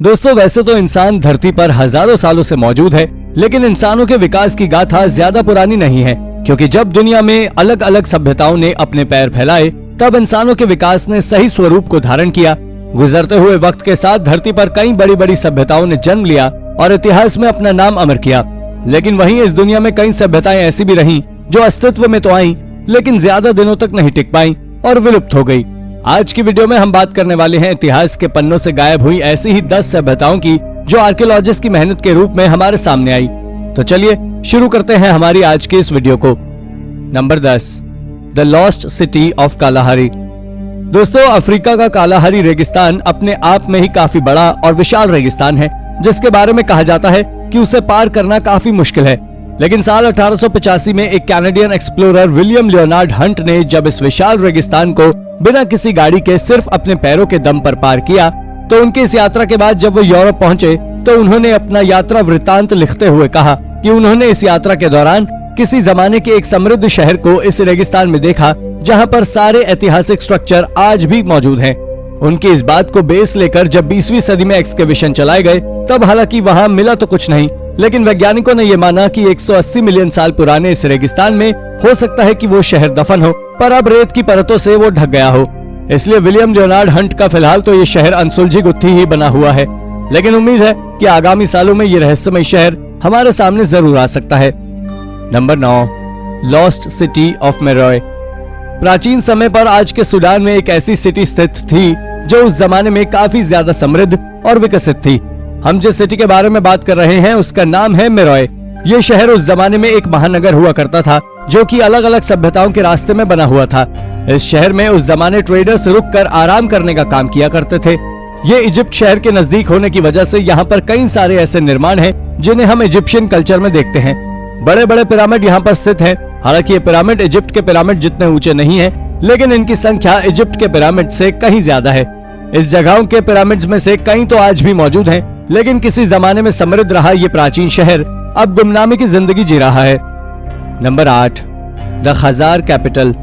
दोस्तों, वैसे तो इंसान धरती पर हजारों सालों से मौजूद है, लेकिन इंसानों के विकास की गाथा ज्यादा पुरानी नहीं है, क्योंकि जब दुनिया में अलग अलग सभ्यताओं ने अपने पैर फैलाए, तब इंसानों के विकास ने सही स्वरूप को धारण किया। गुजरते हुए वक्त के साथ धरती पर कई बड़ी बड़ी सभ्यताओं ने जन्म लिया और इतिहास में अपना नाम अमर किया। लेकिन वहीं इस दुनिया में कई सभ्यताएं ऐसी भी रहीं जो अस्तित्व में तो आई, लेकिन ज्यादा दिनों तक नहीं टिक पाई और विलुप्त हो गई। आज की वीडियो में हम बात करने वाले हैं इतिहास के पन्नों से गायब हुई ऐसी ही 10 सभ्यताओं की जो आर्कियोलॉजिस्ट की मेहनत के रूप में हमारे सामने आई। तो चलिए शुरू करते हैं हमारी आज की इस वीडियो को। Number 10, the lost city of Kalahari. दोस्तों, अफ्रीका का कालाहारी रेगिस्तान अपने आप में ही काफी बड़ा और विशाल रेगिस्तान है, जिसके बारे में कहा जाता है कि उसे पार करना काफी मुश्किल है। लेकिन साल 1885 में एक Canadian explorer William Leonard Hunt ने जब इस विशाल रेगिस्तान को बिना किसी गाड़ी के सिर्फ अपने पैरों के दम पर पार किया, तो उनकी इस यात्रा के बाद जब वो यूरोप पहुंचे तो उन्होंने अपना यात्रा वृत्तांत लिखते हुए कहा कि उन्होंने इस यात्रा के दौरान किसी जमाने के एक समृद्ध शहर को इस रेगिस्तान में देखा, जहां पर सारे ऐतिहासिक स्ट्रक्चर आज भी मौजूद हैं। उनकी इस बात को बेस लेकर जब 20वीं सदी में एक्सकेवेशन चलाए गए, तब हालांकि वहां मिला तो कुछ नहीं, लेकिन वैज्ञानिकों ने यह माना कि 180 मिलियन साल पुराने इस रेगिस्तान में हो सकता है कि वो शहर दफन हो, पर अब रेत की परतों से वो ढक गया हो। इसलिए विलियम लियोनार्ड हंट का फिलहाल तो ये शहर अनसुलझी गुत्थी ही बना हुआ है, लेकिन उम्मीद है कि आगामी सालों में ये रहस्यमय शहर हमारे सामने जरूर आ सकता है। Number 9, lost city of Meroe. प्राचीन समय पर आज के सूडान में एक ऐसी सिटी स्थित थी जो उस जमाने में काफी ज्यादा समृद्ध और विकसित थी। हम जिस सिटी के बारे में बात कर रहे हैं उसका नाम है मेरॉय। ये शहर उस जमाने में एक महानगर हुआ करता था, जो कि अलग अलग सभ्यताओं के रास्ते में बना हुआ था। इस शहर में उस जमाने ट्रेडर्स रुककर आराम करने का काम किया करते थे। ये इजिप्ट शहर के नजदीक होने की वजह से यहाँ पर कई सारे ऐसे निर्माण हैं जिन्हें हम इजिप्शियन कल्चर में देखते हैं। बड़े बड़े पिरामिड यहाँ पर स्थित हैं। हालांकि ये पिरामिड इजिप्ट के पिरामिड जितने ऊंचे नहीं है, लेकिन इनकी संख्या इजिप्ट के पिरामिड से कहीं ज्यादा है। इस जगहों के पिरामिड्स में से कई तो आज भी मौजूद हैं, लेकिन किसी जमाने में समृद्ध रहा ये प्राचीन शहर अब गुमनामी की जिंदगी जी रहा है। Number 8, the Khazar capital.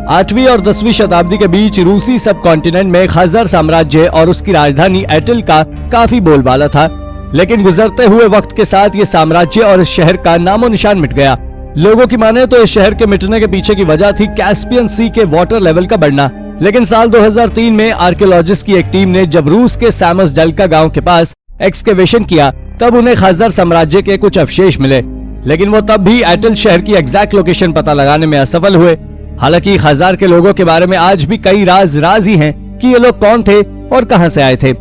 8वीं और 10वीं शताब्दी के बीच रूसी सब कॉन्टिनेंट में खजार साम्राज्य और उसकी राजधानी एटिल का काफी बोलबाला था, लेकिन गुजरते हुए वक्त के साथ ये साम्राज्य और इस शहर का नामो निशान मिट गया। लोगों की माने तो इस शहर के मिटने के पीछे की वजह थी कैस्पियन सी के वाटर लेवल का बढ़ना। लेकिन साल 2003 में आर्कियोलॉजिस्ट की एक टीम ने जब रूस के सामस जलका गांव के पास एक्सकेवेशन किया, तब उन्हें खजार साम्राज्य के कुछ अवशेष मिले, लेकिन वो तब भी एटिल शहर की एग्जैक्ट लोकेशन पता लगाने में असफल हुए। हालांकि खजार के लोगों के बारे में आज भी कई राज ही हैं कि ये लोग कौन थे और कहां से आए थे।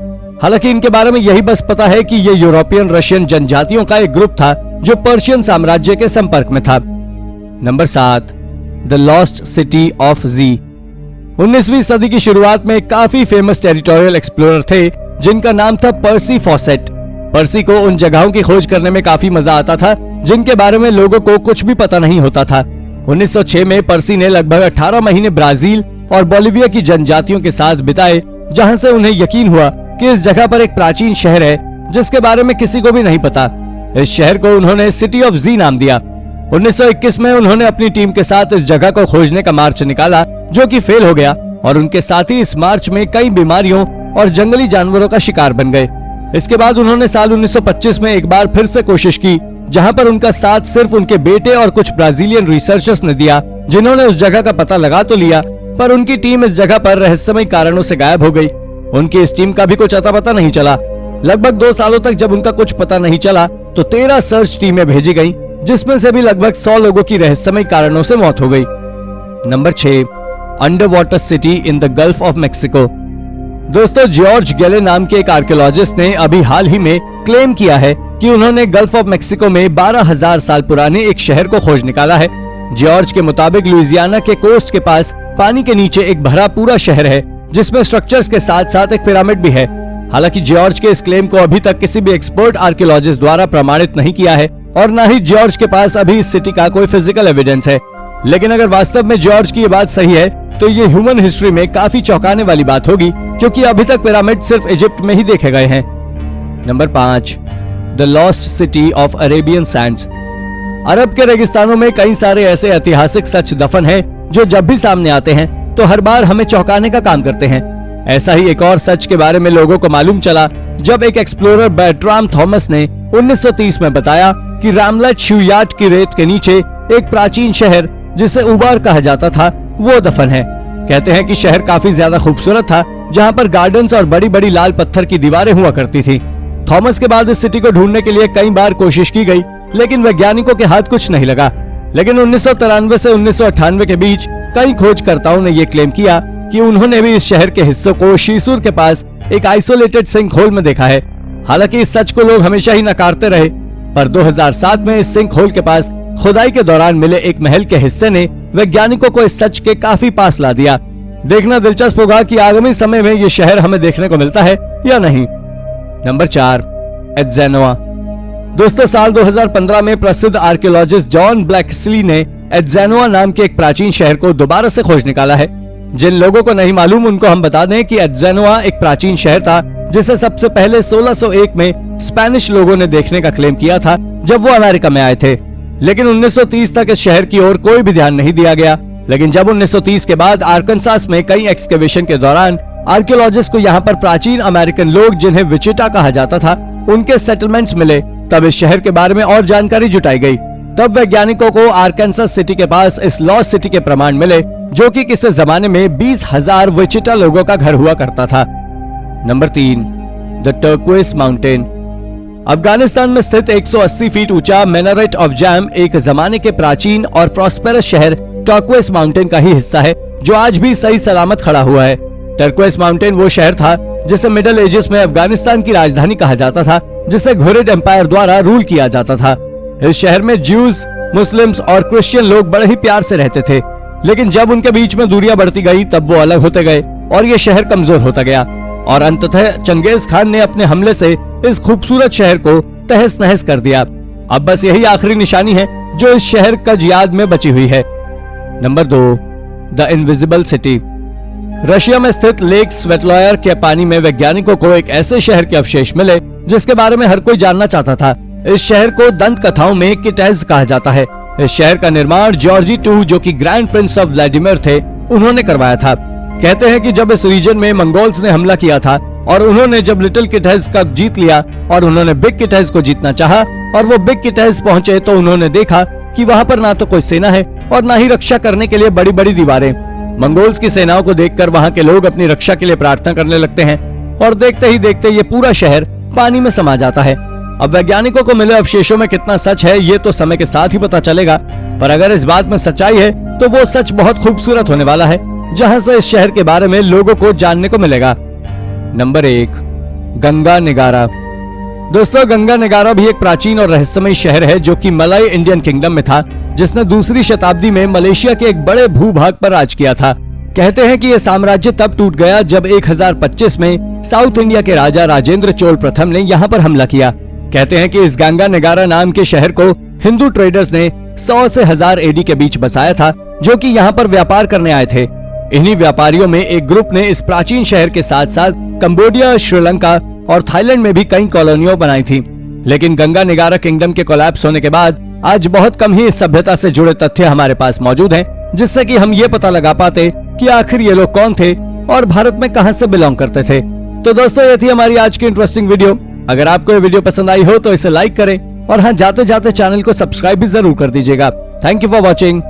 हालांकि इनके बारे में यही बस पता है कि ये यूरोपियन रशियन जनजातियों का एक ग्रुप था जो पर्शियन साम्राज्य के संपर्क में था। Number 7, the lost city of Z. 19वीं सदी की शुरुआत में काफी फेमस टेरिटोरियल एक्सप्लोरर थे जिनका नाम था पर्सी फॉसेट। पर्सी को उन जगहों की खोज करने में काफी मजा आता था जिनके बारे में लोगों को कुछ भी पता नहीं होता था। 1906 में पर्सी ने लगभग 18 महीने ब्राजील और बोलिविया की जनजातियों के साथ बिताए, जहां से उन्हें यकीन हुआ कि इस जगह पर एक प्राचीन शहर है जिसके बारे में किसी को भी नहीं पता। इस शहर को उन्होंने सिटी ऑफ जी नाम दिया। 1921 में उन्होंने अपनी टीम के साथ इस जगह को खोजने का मार्च निकाला, जो कि फेल हो गया, और उनके साथ ही इस मार्च में कई बीमारियों और जंगली जानवरों का शिकार बन गए। इसके बाद उन्होंने साल 1925 में एक बार फिर से कोशिश की, जहां पर उनका साथ सिर्फ उनके बेटे और कुछ ब्राजीलियन रिसर्चर्स ने दिया, जिन्होंने उस जगह का पता लगा तो लिया, पर उनकी टीम इस जगह पर रहस्यमय कारणों से गायब हो गई। उनकी इस टीम का भी कुछ अता पता नहीं चला। लगभग 2 सालों तक जब उनका कुछ पता नहीं चला तो 13 सर्च टीमें भेजी गयी, जिसमें से भी लगभग 100 लोगों की रहस्यमय कारणों से मौत हो गई। Number 6, under water city in the gulf of Mexico. दोस्तों, जॉर्ज गेले नाम के एक आर्कियोलॉजिस्ट ने अभी हाल ही में क्लेम किया है कि उन्होंने गल्फ ऑफ मेक्सिको में 12,000 साल पुराने एक शहर को खोज निकाला है। जॉर्ज के मुताबिक लुइसियाना के कोस्ट के पास पानी के नीचे एक भरा पूरा शहर है, जिसमें स्ट्रक्चर्स के साथ साथ एक पिरामिड भी है। हालांकि जॉर्ज के इस क्लेम को अभी तक किसी भी एक्सपर्ट आर्कियोलॉजिस्ट द्वारा प्रमाणित नहीं किया है, और न ही जॉर्ज के पास अभी इस सिटी का कोई फिजिकल एविडेंस है। लेकिन अगर वास्तव में जॉर्ज की ये बात सही है तो ये ह्यूमन हिस्ट्री में काफी चौंकाने वाली बात होगी, क्योंकि अभी तक पिरामिड सिर्फ इजिप्ट में ही देखे गए हैं। Number 5, the lost city of Arabian sands. अरब के रेगिस्तानों में कई सारे ऐसे ऐतिहासिक सच दफन हैं जो जब भी सामने आते हैं तो हर बार हमें चौंकाने का काम करते हैं। ऐसा ही एक और सच के बारे में लोगों को मालूम चला जब एक एक्सप्लोरर बर्ट्राम थॉमस ने 1930 में बताया कि रामलट शुयाट की रेत के नीचे एक प्राचीन शहर जिसे उबार कहा जाता था वो दफन है। कहते हैं कि शहर काफी ज्यादा खूबसूरत था, जहाँ पर गार्डन्स और बड़ी बड़ी लाल पत्थर की दीवारें हुआ करती थी। थॉमस के बाद इस सिटी को ढूंढने के लिए कई बार कोशिश की गई, लेकिन वैज्ञानिकों के हाथ कुछ नहीं लगा। लेकिन 1993 से 1998 के बीच कई खोजकर्ताओं ने ये क्लेम किया कि उन्होंने भी इस शहर के हिस्सों को शीसूर के पास एक आइसोलेटेड सिंक होल में देखा है। हालांकि इस सच को लोग हमेशा ही नकारते रहे, पर 2007 में इस सिंक होल के पास खुदाई के दौरान मिले एक महल के हिस्से ने वैज्ञानिकों को इस सच के काफी पास ला दिया। देखना दिलचस्प होगा कि आगामी समय में ये शहर हमें देखने को मिलता है या नहीं। नंबर 4, एड्जेनोआ। दोस्तों, साल 2015 में प्रसिद्ध आर्कियोलॉजिस्ट जॉन ब्लैक्सली ने एड्जेनोआ नाम के एक प्राचीन शहर को दोबारा से खोज निकाला है। जिन लोगों को नहीं मालूम उनको हम बता दें कि एड्जेनोआ एक प्राचीन शहर था जिसे सबसे पहले 1601 में स्पेनिश लोगों ने देखने का क्लेम किया था जब वो अमेरिका में आए थे। लेकिन 1930 तक इस शहर की ओर कोई भी ध्यान नहीं दिया गया। लेकिन जब 1930 के बाद आर्कनसास में कई एक्सकेवेशन के दौरान आर्कियोलॉजिस्ट को यहाँ पर प्राचीन अमेरिकन लोग जिन्हें विचिटा कहा जाता था उनके सेटलमेंट्स मिले, तब इस शहर के बारे में और जानकारी जुटाई गई। तब वैज्ञानिकों को आर्कनसास सिटी के पास इस लॉस्ट सिटी के प्रमाण मिले जो कि किसी जमाने में 20,000 विचिटा लोगों का घर हुआ करता था। Number 3, the turquoise mountain. Afghanistan में स्थित 180 फीट ऊंचा मिनारेट ऑफ जैम एक जमाने के प्राचीन और प्रॉस्पेरस शहर टर्क्विस माउंटेन का ही हिस्सा है जो आज भी सही सलामत खड़ा हुआ है। टर्क्विस माउंटेन वो शहर था जिसे मिडिल एजेस में अफगानिस्तान की राजधानी कहा जाता था, जिसे घुरिड एम्पायर द्वारा रूल किया जाता था। इस शहर में ज्यूज, मुस्लिम्स और क्रिश्चियन लोग बड़े ही प्यार से रहते थे, लेकिन जब उनके बीच में दूरियां बढ़ती गई तब वो अलग होते गए और ये शहर कमजोर होता गया और अंततः चंगेज खान ने अपने हमले से इस खूबसूरत शहर को तहस नहस कर दिया। अब बस यही आखिरी निशानी है जो इस शहर का याद में बची हुई है। Number 2, the invisible city. Russia में स्थित लेक स्वेटलॉयर के पानी में वैज्ञानिकों को एक ऐसे शहर के अवशेष मिले जिसके बारे में हर कोई जानना चाहता था। इस शहर को दंत कथाओं में किटेज कहा जाता है। इस शहर का निर्माण जॉर्जी II जो कि ग्रैंड प्रिंस ऑफ व्लादिमीर थे उन्होंने करवाया था। कहते हैं कि जब इस रीजन में मंगोल्स ने हमला किया था और उन्होंने जब लिटिल किटेज का जीत लिया और उन्होंने बिग किटेज को जीतना चाहा और वो बिग किटेज पहुंचे तो उन्होंने देखा कि वहाँ पर ना तो कोई सेना है और ना ही रक्षा करने के लिए बड़ी बड़ी दीवारें। मंगोल्स की सेनाओं को देखकर वहाँ के लोग अपनी रक्षा के लिए प्रार्थना करने लगते हैं और देखते ही देखते ये पूरा शहर पानी में समा जाता है। अब वैज्ञानिकों को मिले अवशेषों में कितना सच है ये तो समय के साथ ही पता चलेगा, पर अगर इस बात में सच्चाई है तो वो सच बहुत खूबसूरत होने वाला है, जहाँ से इस शहर के बारे में लोगों को जानने को मिलेगा। नंबर 1, गंगा निगारा। दोस्तों, गंगा निगारा भी एक प्राचीन और रहस्यमय शहर है जो कि मलय इंडियन किंगडम में था, जिसने दूसरी शताब्दी में मलेशिया के एक बड़े भूभाग पर राज किया था। कहते हैं कि यह साम्राज्य तब टूट गया जब 1025 में साउथ इंडिया के राजा राजेंद्र चोल प्रथम ने यहाँ पर हमला किया। कहते हैं कि इस गंगा निगारा नाम के शहर को हिंदू ट्रेडर्स ने 100 से 1000 AD के बीच बसाया था, जो कि यहाँ पर व्यापार करने आए थे। इन्हीं व्यापारियों में एक ग्रुप ने इस प्राचीन शहर के साथ साथ कंबोडिया, श्रीलंका और थाईलैंड में भी कई कॉलोनियां बनाई थी। लेकिन गंगा निगारा किंगडम के कोलैप्स होने के बाद आज बहुत कम ही इस सभ्यता से जुड़े तथ्य हमारे पास मौजूद हैं, जिससे कि हम ये पता लगा पाते कि आखिर ये लोग कौन थे और भारत में कहां से बिलोंग करते थे। तो दोस्तों, ये थी हमारी आज की इंटरेस्टिंग वीडियो। अगर आपको ये वीडियो पसंद आई हो तो इसे लाइक करें और हाँ, जाते जाते चैनल को सब्सक्राइब भी जरूर कर दीजिएगा। Thank you for watching.